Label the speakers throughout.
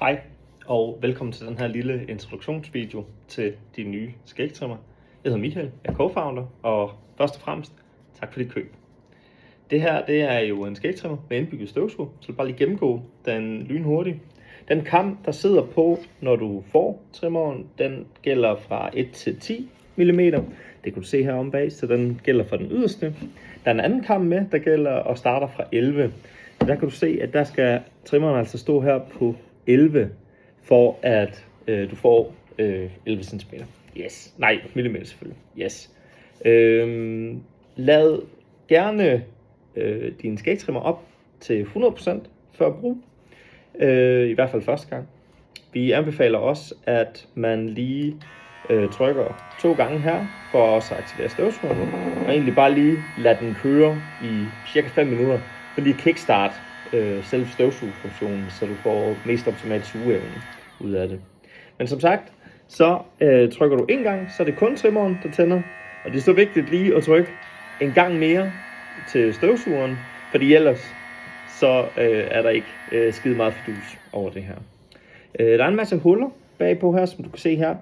Speaker 1: Hej og velkommen til den her lille introduktionsvideo til de nye skægtrimmer. Jeg hedder Michael, jeg er co-founder, og først og fremmest tak for dit køb. Det her det er jo en skægtrimmer med indbygget støvsuger, så jeg bare lige gennemgå den lynhurtigt. Den kam, der sidder på, når du får trimmeren, den gælder fra 1 til 10 mm. Det kan du se her om bag, så den gælder for den yderste. Der er en anden kam med, der gælder og starter fra 11. Der kan du se, at der skal trimmeren altså stå her på 11, for at du får 11 cm. Yes. Nej, millimeter selvfølgelig. Yes. Lad gerne din skægtrimmer op til 100% før brug. I hvert fald første gang. Vi anbefaler også, at man lige trykker 2 gange her, for også at aktivere støvsugeren. Og egentlig bare lige lade den køre i cirka 5 minutter, for lige kickstart selve støvsugefunktionen, så du får mest optimalt sugeevne ud af det. Men som sagt, så trykker du 1 gang, så er det kun trimmeren, der tænder. Og det er så vigtigt lige at trykke en gang mere til støvsugeren, fordi ellers så er der ikke skide meget fidus over det her. Der er en masse huller bagpå her, som du kan se her.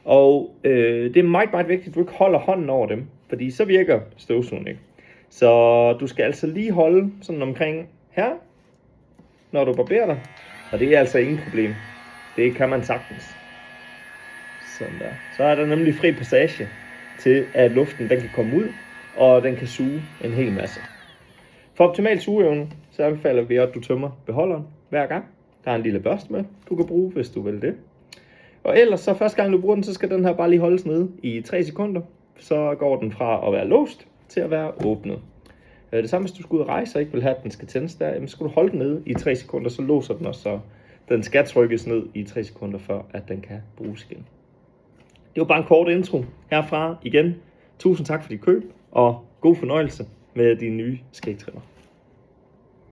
Speaker 1: Og det er meget vigtigt, at du ikke holder hånden over dem, fordi så virker støvsugeren ikke. Så du skal altså lige holde sådan omkring her, når du barberer dig. Og det er altså ingen problem. Det kan man sagtens. Sådan der. Så er der nemlig fri passage til, at luften den kan komme ud, og den kan suge en hel masse. For optimal sugeevne, så anbefaler vi, at du tømmer beholderen hver gang. Der er en lille børste med, du kan bruge, hvis du vil det. Og ellers, så første gang du bruger den, så skal den her bare lige holdes nede i 3 sekunder. Så går den fra at være låst til at være åbnet. Det samme, hvis du skal ud og rejse og ikke vil have, at den skal tændes der, så skal du holde den nede i 3 sekunder, så låser den også, så den skal trykkes ned i 3 sekunder, før at den kan bruges igen. Det var bare en kort intro herfra igen. Tusind tak for dit køb, og god fornøjelse med de nye skægtrimmer.